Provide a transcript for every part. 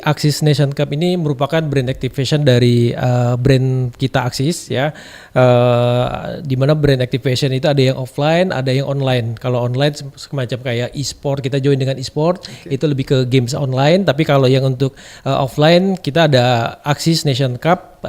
Axis Nation Cup ini merupakan brand activation dari brand kita Axis ya, di mana brand activation itu ada yang offline, ada yang online. Kalau online semacam kayak e-sport, kita join dengan e-sport, itu lebih ke games online. Tapi kalau yang untuk offline, kita ada Axis Nation Cup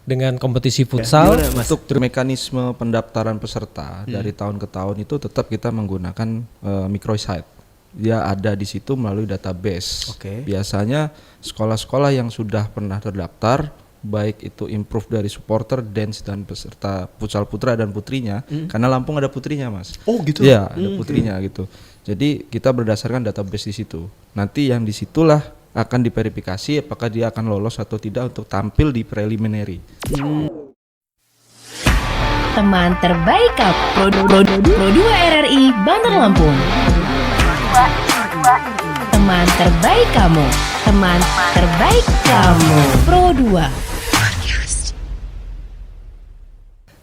dengan kompetisi futsal. Untuk mekanisme pendaftaran peserta dari tahun ke tahun itu tetap kita menggunakan microsite. Dia ada di situ melalui database. Biasanya sekolah-sekolah yang sudah pernah terdaftar, baik itu improve dari supporter, dance dan peserta futsal putra dan putrinya, karena Lampung ada putrinya, Mas. Oh gitu. Iya, ada putrinya gitu. Jadi kita berdasarkan database di situ. Nanti yang disitulah akan diverifikasi apakah dia akan lolos atau tidak untuk tampil di preliminary. Teman terbaik Pro 2 RRI Bandar Lampung. Teman terbaik kamu, teman terbaik kamu. Pro 2.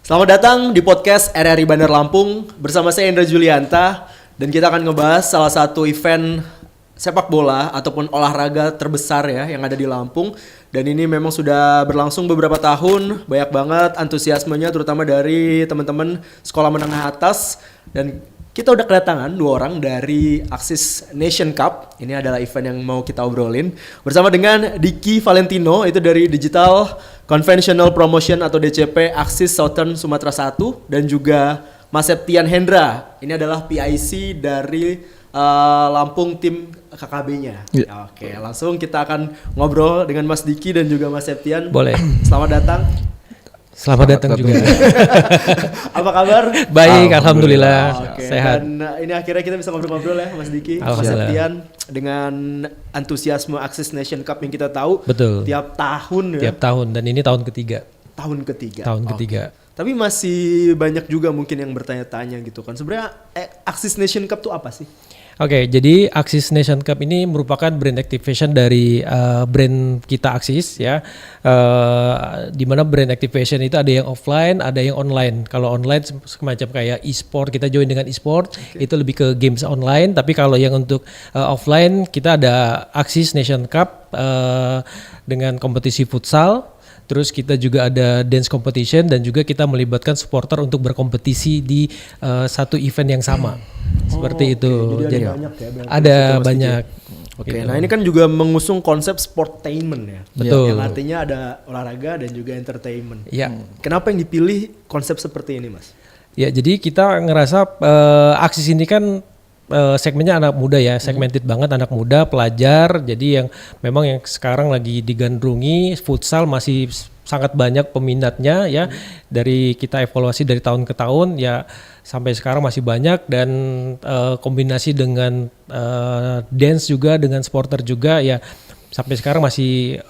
Selamat datang di podcast RRI Bandar Lampung bersama saya Indra Julianta, dan kita akan ngebahas salah satu event sepak bola ataupun olahraga terbesar ya yang ada di Lampung. Dan ini memang sudah berlangsung beberapa tahun, banyak banget antusiasmenya terutama dari teman-teman sekolah menengah atas. Dan kita udah kedatangan 2 orang dari Axis Nation Cup. Ini adalah event yang mau kita obrolin bersama dengan Diki Valentino, itu dari Digital Conventional Promotion atau DCP Axis Southern Sumatera 1, dan juga Mas Septian Hendra. Ini adalah PIC dari Lampung tim KKB-nya. Ya. Oke, langsung kita akan ngobrol dengan Mas Diki dan juga Mas Septian. Boleh. Selamat datang. Selamat datang juga. Apa kabar? Baik, alhamdulillah. Oke, Sehat. dan ini akhirnya kita bisa ngobrol-ngobrol ya Mas Diki, Mas Alhamdulillah. Septian, dengan antusiasme Axis Nation Cup yang kita tahu Betul. tiap tahun ya. Tiap tahun, dan ini tahun ketiga. Tahun ketiga. Tahun ketiga. Tapi masih banyak juga mungkin yang bertanya-tanya gitu kan. Sebenarnya Axis Nation Cup tuh apa sih? Oke, jadi Axis Nation Cup ini merupakan brand activation dari brand kita Axis ya, di mana brand activation itu ada yang offline, ada yang online. Kalau online semacam kayak e-sport, kita join dengan e-sport, itu lebih ke games online. Tapi kalau yang untuk offline, kita ada Axis Nation Cup dengan kompetisi futsal. Terus kita juga ada dance competition, dan juga kita melibatkan supporter untuk berkompetisi di satu event yang sama. Seperti itu. Jadi ada banyak ya. Ada banyak. Oke, Gitu. nah ini kan juga mengusung konsep sportainment ya. Betul. Yang artinya ada olahraga dan juga entertainment. Ya. Kenapa yang dipilih konsep seperti ini, Mas? Ya, jadi kita ngerasa Axis ini kan segmennya anak muda ya, segmented banget anak muda, pelajar. Jadi yang memang yang sekarang lagi digandrungi futsal masih sangat banyak peminatnya ya. Dari kita evaluasi dari tahun ke tahun ya, sampai sekarang masih banyak. Dan kombinasi dengan dance juga, dengan supporter juga ya, sampai sekarang masih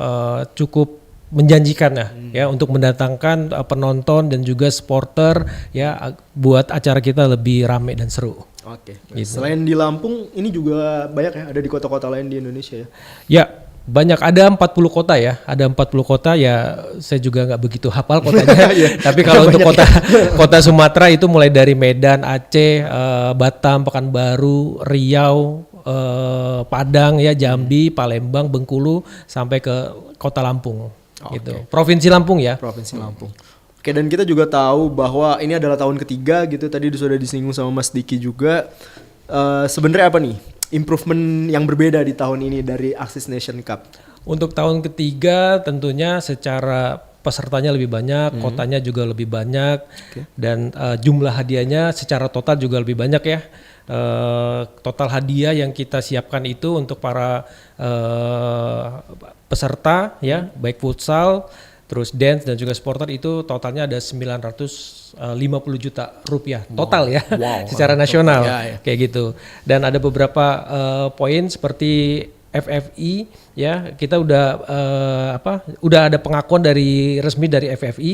cukup menjanjikan ya untuk mendatangkan penonton dan juga supporter ya, buat acara kita lebih rame dan seru. Oke. Gitu. Selain di Lampung, ini juga banyak ya, ada di kota-kota lain di Indonesia ya. Ya, banyak, ada 40 kota ya. Ada 40 kota ya, saya juga nggak begitu hafal kotanya. Tapi kalau untuk kota Sumatera itu mulai dari Medan, Aceh, Batam, Pekanbaru, Riau, Padang ya, Jambi, Palembang, Bengkulu, sampai ke kota Lampung. Gitu. Provinsi Lampung ya. Provinsi Lampung. Oke, dan kita juga tahu bahwa ini adalah tahun ketiga gitu. Tadi sudah disinggung sama Mas Diki juga. Sebenarnya apa nih improvement yang berbeda di tahun ini dari Axis Nation Cup? Untuk tahun ketiga tentunya secara pesertanya lebih banyak, kotanya juga lebih banyak, dan jumlah hadiahnya secara total juga lebih banyak ya. Total hadiah yang kita siapkan itu untuk para peserta ya, baik futsal, terus dance dan juga supporter, itu totalnya ada 950 juta rupiah total ya. Secara nasional kayak gitu. Dan ada beberapa poin seperti FFI ya, kita udah ada pengakuan dari resmi dari FFI,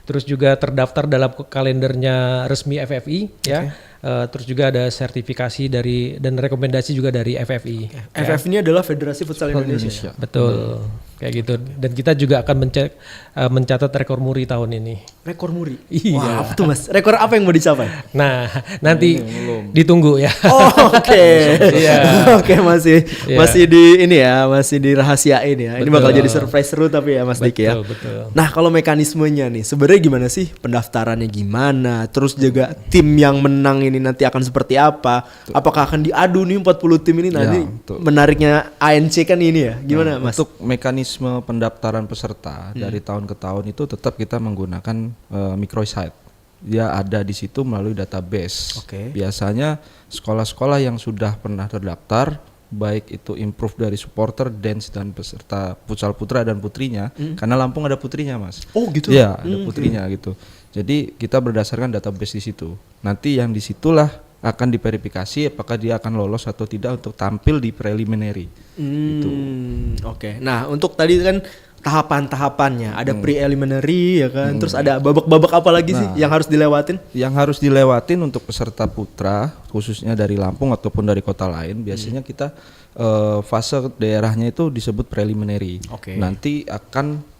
terus juga terdaftar dalam kalendernya resmi FFI ya. Terus juga ada sertifikasi dari dan rekomendasi juga dari FFI. FFI ini adalah Federasi Futsal Indonesia. Betul. kayak gitu. Dan kita juga akan mencatat rekor muri tahun ini. Rekor muri. Iya. Wah, apa tuh Mas? Rekor apa yang mau dicapai? Nah, nanti ditunggu ya. Oh, oke. Iya. Oke, masih di ini ya, masih dirahasiain ya. Ini Betul. bakal jadi surprise seru tapi ya Mas Diki ya. Betul. Nah, kalau mekanismenya nih, sebenarnya gimana sih pendaftarannya gimana? Terus juga tim yang menang ini nanti akan seperti apa? Apakah akan diadu nih 40 tim ini nanti? betul. Menariknya ANC kan ini ya. Gimana Mas? Untuk mekanisme pendaftaran peserta dari tahun ke tahun itu tetap kita menggunakan microsite. Dia ada di situ melalui database. Oke. Biasanya sekolah-sekolah yang sudah pernah terdaftar, baik itu improve dari supporter, dance dan peserta futsal putra dan putrinya, karena Lampung ada putrinya Mas. Oh gitu. Iya, ada putrinya gitu. Jadi kita berdasarkan database di situ. Nanti yang disitulah akan diverifikasi apakah dia akan lolos atau tidak untuk tampil di preliminary. Gitu. Oke. Nah, untuk tadi kan tahapan-tahapannya ada preliminary ya kan. Terus ada babak-babak apa lagi sih yang harus dilewatin? Yang harus dilewatin untuk peserta putra khususnya dari Lampung ataupun dari kota lain, biasanya kita fase daerahnya itu disebut preliminary. Oke. Nanti akan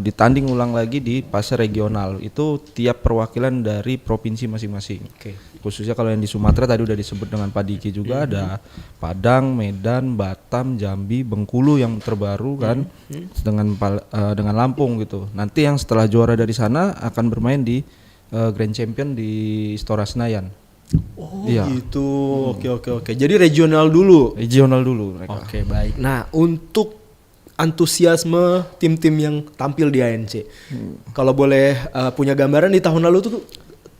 ditanding ulang lagi di fase regional. Itu tiap perwakilan dari provinsi masing-masing. Oke. Khususnya kalau yang di Sumatera tadi udah disebut dengan Pak Diki juga, ada Padang, Medan, Batam, Jambi, Bengkulu yang terbaru kan, dengan Lampung gitu. Nanti yang setelah juara dari sana akan bermain di Grand Champion di Istora Senayan. Oh Iya. gitu. Oke. Jadi regional dulu. Regional dulu mereka. Oke, baik. Nah, untuk antusiasme tim-tim yang tampil di ANC. Kalau boleh punya gambaran di tahun lalu tuh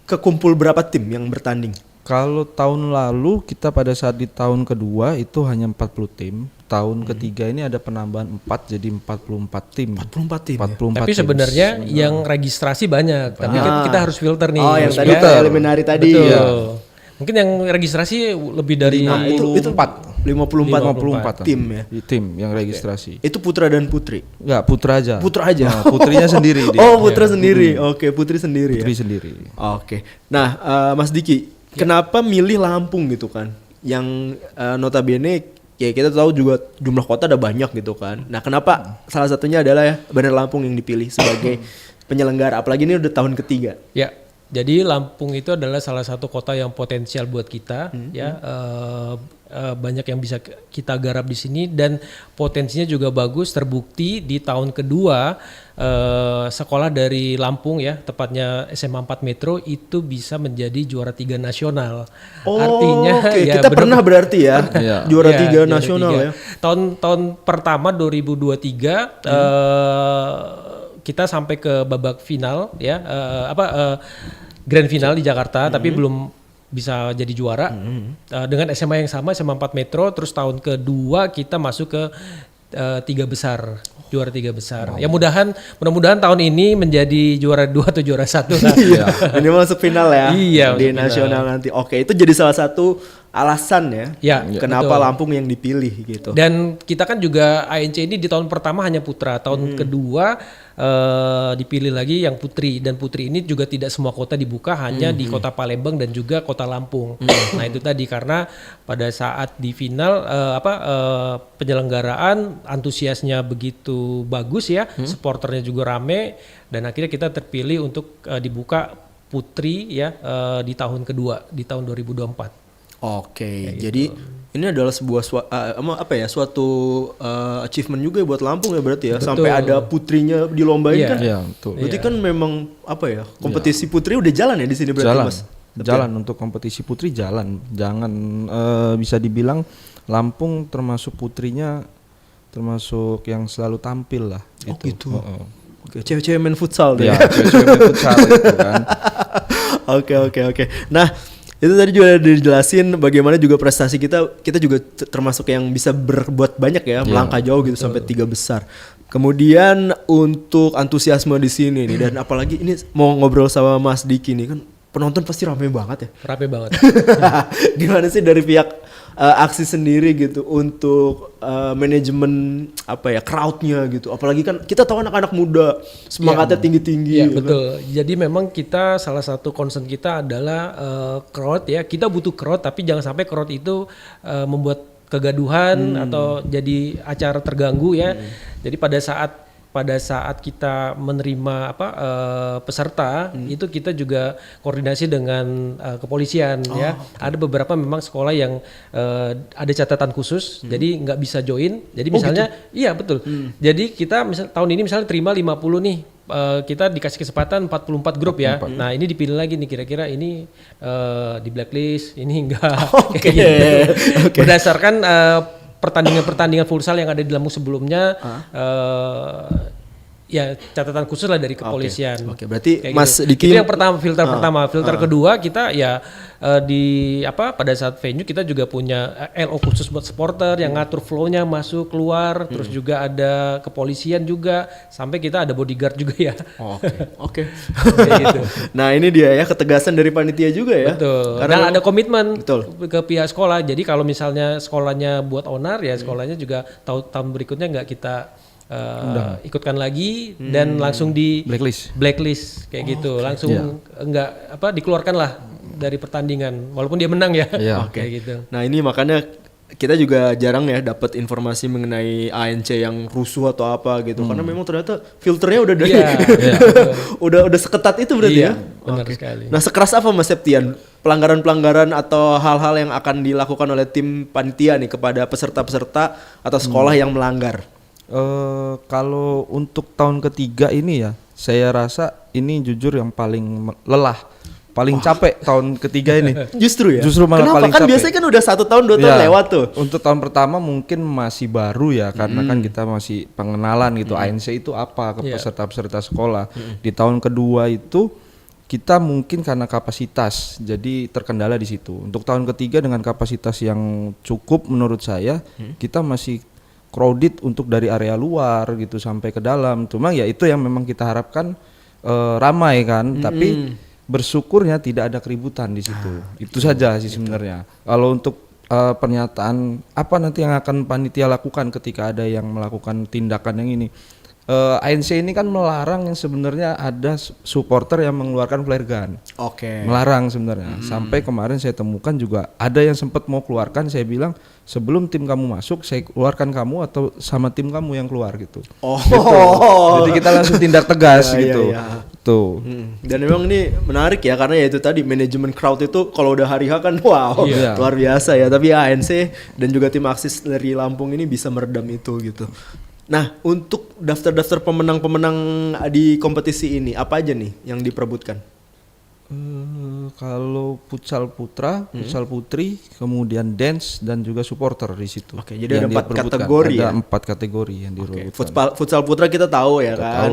kekumpul berapa tim yang bertanding? Kalau tahun lalu kita pada saat di tahun kedua itu hanya 40 tim. Tahun ketiga ini ada penambahan 4 jadi 44 tim. 44 tim. 44 Tapi tim. sebenarnya yang registrasi banyak, tapi kan kita harus filter nih. Oh, yang Mas, tadi ya. preliminary tadi. Betul. Ya. Mungkin yang registrasi lebih dari Nah, itu 54 tim ya. Tim yang registrasi. Itu putra dan putri. Enggak, putra aja. Putra aja. Nah, putrinya sendiri dia. Oh, putra sendiri. Oke, putri sendiri Putri ya. sendiri. Oke. Nah, Mas Diki, kenapa milih Lampung gitu kan? Yang notabene ya kita tahu juga jumlah kota ada banyak gitu kan. Nah, kenapa salah satunya adalah ya Bandar Lampung yang dipilih sebagai penyelenggara, apalagi ini udah tahun ketiga. Ya, jadi Lampung itu adalah salah satu kota yang potensial buat kita, ya banyak yang bisa kita garap di sini dan potensinya juga bagus, terbukti di tahun kedua sekolah dari Lampung ya, tepatnya SMA 4 Metro itu bisa menjadi juara 3 nasional. Oh, Artinya oke. ya Kita pernah berarti ya Iya. juara Ya, 3 juara nasional 3. ya. Tahun pertama 2023 kita sampai ke babak final ya, grand final di Jakarta, tapi belum bisa jadi juara dengan SMA yang sama, SMA 4 Metro. Terus tahun kedua kita masuk ke 3 besar, juara 3 besar. Ya mudah-mudahan tahun ini menjadi juara 2 atau juara 1 lah. Iya. Ini masuk final ya. Iya, di masuk nasional nanti. Oke, itu jadi salah satu alasan ya. Ya, kenapa betul. Lampung yang dipilih gitu. Dan kita kan juga ANC ini di tahun pertama hanya putra, tahun kedua dipilih lagi yang putri, dan putri ini juga tidak semua kota dibuka, hanya di kota Palembang dan juga kota Lampung. Nah itu tadi karena pada saat di final penyelenggaraan antusiasnya begitu bagus ya, supporternya juga rame, dan akhirnya kita terpilih untuk dibuka putri ya di tahun kedua di tahun 2024. Oke, jadi ini adalah sebuah suatu achievement juga ya buat Lampung ya berarti ya. Betul. Sampai ada putrinya dilombain Iya. kan. Iya, betul. Berarti kan memang kompetisi putri udah jalan ya di sini berarti Jalan. Mas. Jalan untuk kompetisi putri jalan. Jangan bisa dibilang Lampung termasuk putrinya termasuk yang selalu tampil lah. Oh gitu. Oke, cewek-cewek main futsal deh. Ya, cewek-cewek futsal itu kan. Oke. Nah, itu tadi juga dijelasin bagaimana juga prestasi kita juga termasuk yang bisa berbuat banyak ya, melangkah jauh gitu sampai 3 besar. Kemudian untuk antusiasme di sini nih, dan apalagi ini mau ngobrol sama Mas Diki nih kan, penonton pasti rame banget ya. Rame banget. Gimana sih dari pihak aksi sendiri gitu untuk manajemen crowdnya gitu, apalagi kan kita tahu anak-anak muda semangatnya tinggi-tinggi. Iya gitu kan. betul. Jadi memang kita salah satu concern kita adalah crowd ya. Kita butuh crowd, tapi jangan sampai crowd itu membuat kegaduhan atau jadi acara terganggu ya. Jadi pada saat kita menerima peserta itu kita juga koordinasi dengan kepolisian ya. Ada beberapa memang sekolah yang ada catatan khusus, jadi nggak bisa join. Jadi misalnya, iya betul. Jadi kita tahun ini misalnya terima 50 nih. Kita dikasih kesempatan 44 grup ya. Nah ini dipilih lagi nih kira-kira ini di blacklist, ini enggak. Gitu. Berdasarkan pertandingan futsal yang ada di Lampung sebelumnya, ya catatan khusus lah dari kepolisian. Oke, berarti kayak Mas gitu. Diki Itu yang pertama, filter kedua kita ya pada saat venue kita juga punya LO khusus buat supporter yang ngatur flow-nya masuk keluar, terus juga ada kepolisian juga, sampai kita ada bodyguard juga ya. Oke. Kayak gitu. Nah ini dia ya ketegasan dari panitia juga ya. Betul. Karena Dan ada komitmen Betul. ke pihak sekolah. Jadi kalau misalnya sekolahnya buat onar ya sekolahnya juga tahun berikutnya nggak kita ikutkan lagi dan langsung di blacklist kayak gitu. Langsung nggak dikeluarkan lah dari pertandingan walaupun dia menang ya. Kayak gitu. Nah ini makanya kita juga jarang ya dapat informasi mengenai ANC yang rusuh atau apa gitu karena memang ternyata filternya udah dari udah seketat itu berarti ya. Benar sekali. Nah sekeras apa Mas Septian pelanggaran-pelanggaran atau hal-hal yang akan dilakukan oleh tim panitia nih kepada peserta-peserta atau sekolah yang melanggar? Kalau untuk tahun ketiga ini ya, saya rasa ini jujur yang paling lelah, paling capek tahun ketiga ini. Justru ya? Justru malah Kenapa? paling Kan capek. biasanya kan udah 1 tahun 2 tahun lewat tuh. Untuk tahun pertama mungkin masih baru ya, karena kan kita masih pengenalan gitu, ANC itu apa ke peserta-peserta sekolah. Di tahun kedua itu kita mungkin karena kapasitas, jadi terkendala di situ. Untuk tahun ketiga dengan kapasitas yang cukup menurut saya, kita masih crowded untuk dari area luar gitu sampai ke dalam. Cuma ya itu yang memang kita harapkan ramai kan, tapi bersyukurnya tidak ada keributan di situ. Itu saja sih sebenarnya. Kalau untuk pernyataan apa nanti yang akan panitia lakukan ketika ada yang melakukan tindakan yang ini, ANC ini kan melarang yang sebenarnya ada supporter yang mengeluarkan flare gun. Melarang sebenarnya. Sampai kemarin saya temukan juga ada yang sempat mau keluarkan, saya bilang sebelum tim kamu masuk saya keluarkan kamu atau sama tim kamu yang keluar gitu. Gitu. Jadi kita langsung tindak tegas gitu. Tuh. Dan memang ini menarik ya karena ya itu tadi manajemen crowd itu kalau udah hari H kan luar biasa ya. Tapi ANC dan juga tim Aksis dari Lampung ini bisa meredam itu gitu. Nah, untuk daftar-daftar pemenang-pemenang di kompetisi ini apa aja nih yang diperebutkan? Kalau futsal putra, futsal putri, kemudian dance dan juga supporter di situ. Oke, jadi ada 4 kategori ya. Ada 4 kategori yang diperebutkan. Futsal putra kita tahu ya kan.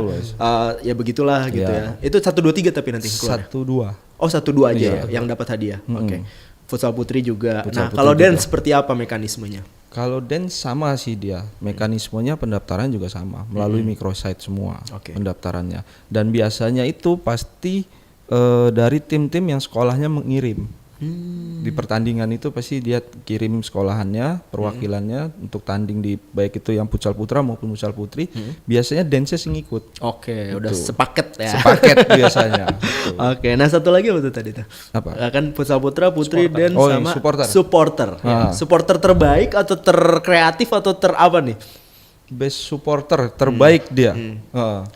Ya begitulah gitu ya. Itu 1 2 3 tapi nanti keluar. 1 2. Oh 1 2 aja yang dapat hadiah. Oke. Futsal putri juga. Nah, kalau dance seperti apa mekanismenya? Kalau dance sama sih dia, mekanismenya pendaftaran juga sama, melalui microsite semua pendaftarannya. Dan biasanya itu pasti dari tim-tim yang sekolahnya mengirim. Di pertandingan itu pasti dia kirim sekolahannya, perwakilannya untuk tanding di baik itu yang futsal putra maupun futsal putri. Biasanya dance-nya ngikut. Oke, udah sepaket ya. Sepaket biasanya. Oke, nah satu lagi apa tuh tadi tuh? Apa? Kan futsal putra, putri dan sama supporter. Supporter terbaik atau terkreatif atau apa nih? Best supporter terbaik dia.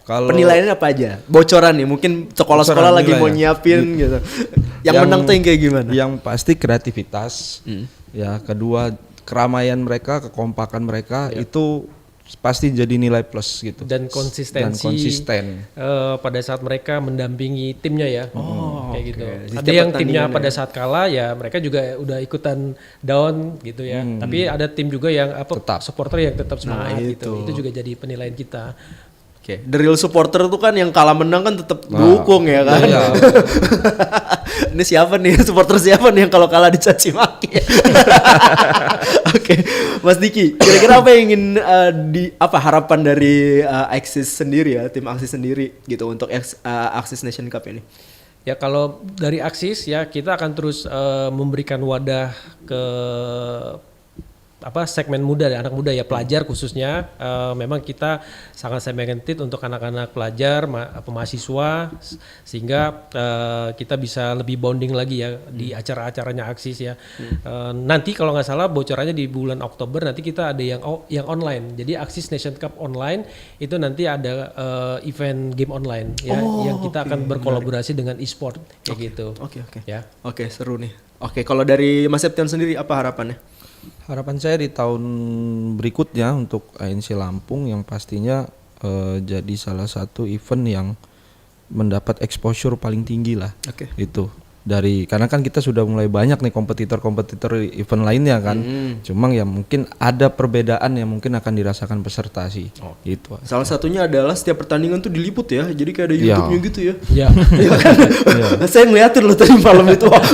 Kalau penilaiannya apa aja? Bocoran nih, mungkin sekolah-sekolah lagi mau nyiapin gitu. Yang menang tuh yang kayak gimana? Yang pasti kreativitas. Ya, kedua keramaian mereka, kekompakan mereka itu pasti jadi nilai plus gitu. Dan konsisten. Pada saat mereka mendampingi timnya ya. Kayak gitu. Ada yang timnya pada saat kalah ya mereka juga udah ikutan down gitu ya. Tapi ada tim juga yang supporter yang tetap semangat gitu. Itu juga jadi penilaian kita. Oke, the real supporter tuh kan yang kalah menang kan tetap dukung ya kan. Ini siapa nih supporter siapa nih yang kalau kalah dicaci maki? Oke, Mas Diki, kira-kira apa yang ingin harapan dari Aksis sendiri ya, tim Aksis sendiri gitu untuk Aksis Nation Cup ini? Ya kalau dari Aksis ya kita akan terus memberikan wadah ke segmen muda, anak muda ya, pelajar khususnya. Memang kita sangat segmented untuk anak-anak pelajar, mahasiswa, sehingga kita bisa lebih bonding lagi ya di acara-acaranya Aksis ya. Nanti kalau nggak salah bocorannya di bulan Oktober nanti kita ada yang online. Jadi Aksis Nation Cup online itu nanti ada event game online ya, yang kita akan berkolaborasi dengan e-sport kayak gitu. Oke. Ya. Oke, seru nih. Oke, kalau dari Mas Septian sendiri apa harapannya? Harapan saya di tahun berikutnya untuk ANC Lampung yang pastinya jadi salah satu event yang mendapat exposure paling tinggi lah. Oke. Itu karena kan kita sudah mulai banyak nih kompetitor event lainnya kan. Cuma ya mungkin ada perbedaan yang mungkin akan dirasakan peserta sih. Gitu. Salah satunya adalah setiap pertandingan tuh diliput ya. Jadi kayak ada YouTube-nya gitu ya. Ya. Iya kan? Saya ngeliatin loh tadi malam itu. Wah,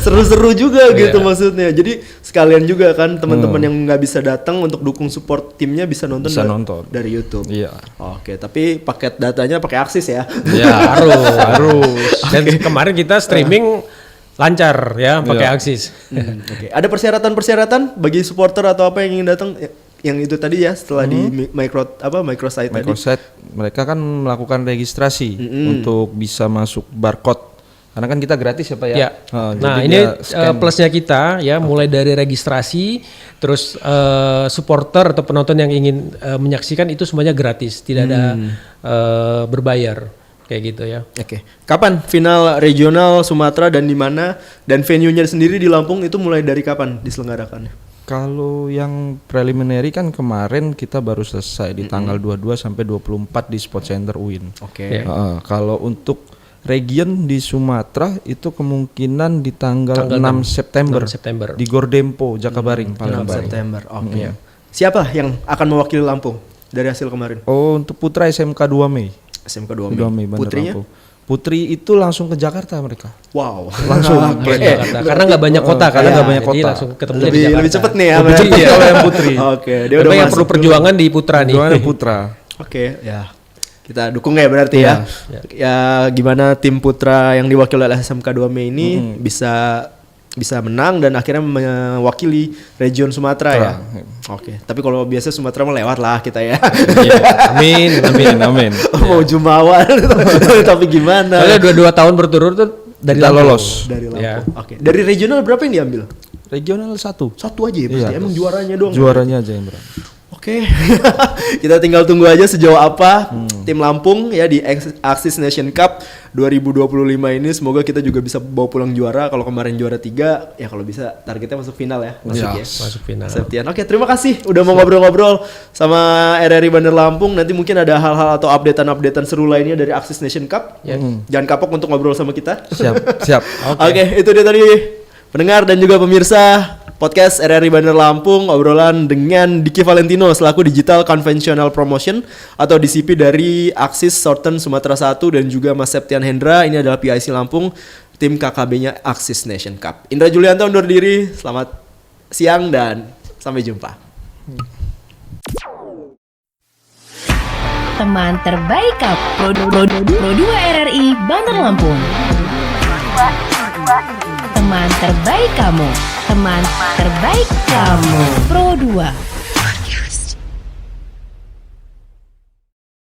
seru-seru juga gitu maksudnya. Jadi sekalian juga kan teman-teman yang nggak bisa datang untuk dukung support timnya bisa nonton dari YouTube. Iya. Oke, tapi paket datanya pakai Aksis ya. Ya, harus. Dan kemarin kita streaming lancar ya pakai Aksis. Oke. Ada persyaratan bagi supporter atau apa yang ingin datang? Yang itu tadi ya setelah di microsite tadi. Microsite mereka kan melakukan registrasi untuk bisa masuk barcode. Karena kan kita gratis ya Pak ya. Ya. Nah ini plusnya kita ya, mulai dari registrasi, terus supporter atau penonton yang ingin menyaksikan itu semuanya gratis, tidak ada berbayar kayak gitu ya. Oke. Kapan final regional Sumatera dan di mana, dan venue-nya sendiri di Lampung itu mulai dari kapan diselenggarakannya? Kalau yang preliminary kan kemarin kita baru selesai di tanggal 22 sampai 24 di Sport Center UIN. Oke. Kalau untuk region di Sumatera itu kemungkinan di tanggal 6 September di Gordempo, Jakabaring, Palembang. 6 September. Oke. Siapa yang akan mewakili Lampung dari hasil kemarin? Oh, untuk putra SMK 2 Mei. SMK 2 Mei. Putrinya? Lampung. Putri itu langsung ke Jakarta mereka. Wow. Langsung ke Jakarta. Karena nggak banyak kota kan. Jadi langsung ketemu di Jakarta. Lebih cepet nih ya. Kalau yang Putri. Oke. Dia udah yang perlu perjuangan di Putra nih. Putra. Oke. Ya. Kita dukung ya berarti ya. Ya gimana tim putra yang diwakili oleh SMK 2 Mei ini bisa menang dan akhirnya mewakili region Sumatera ya. Oke. Tapi kalau biasa Sumatera melewat lah kita ya. Amin. Mau Jumawa tapi gimana? Soalnya 2 tahun berturut-turut dari lolos. Dari Lampung. Oke. Dari regional berapa yang diambil? Regional 1 aja ya pasti. Emang juaranya doang. Juaranya aja yang berani. Oke. Kita tinggal tunggu aja sejauh apa tim Lampung ya di Aksis Nation Cup 2025 ini. Semoga kita juga bisa bawa pulang juara. Kalau kemarin juara 3 ya, kalau bisa targetnya masuk final ya. Masuk final. Septian. Oke, terima kasih udah mau ngobrol-ngobrol sama RRI Bandar Lampung. Nanti mungkin ada hal-hal atau updatean seru lainnya dari Aksis Nation Cup. Jangan kapok untuk ngobrol sama kita. Siap. Oke, itu dia tadi pendengar dan juga pemirsa podcast RRI Bandar Lampung, obrolan dengan Diki Valentino selaku Digital Conventional Promotion atau DCP dari Aksis Southern Sumatera 1 dan juga Mas Septian Hendra. Ini adalah PIC Lampung, tim KKB-nya Aksis Nation Cup. Indra Julianto undur diri, selamat siang dan sampai jumpa. Teman terbaik Pro 2 RRI Bandar Lampung. Teman terbaik kamu. Teman terbaik kamu. Pro 2.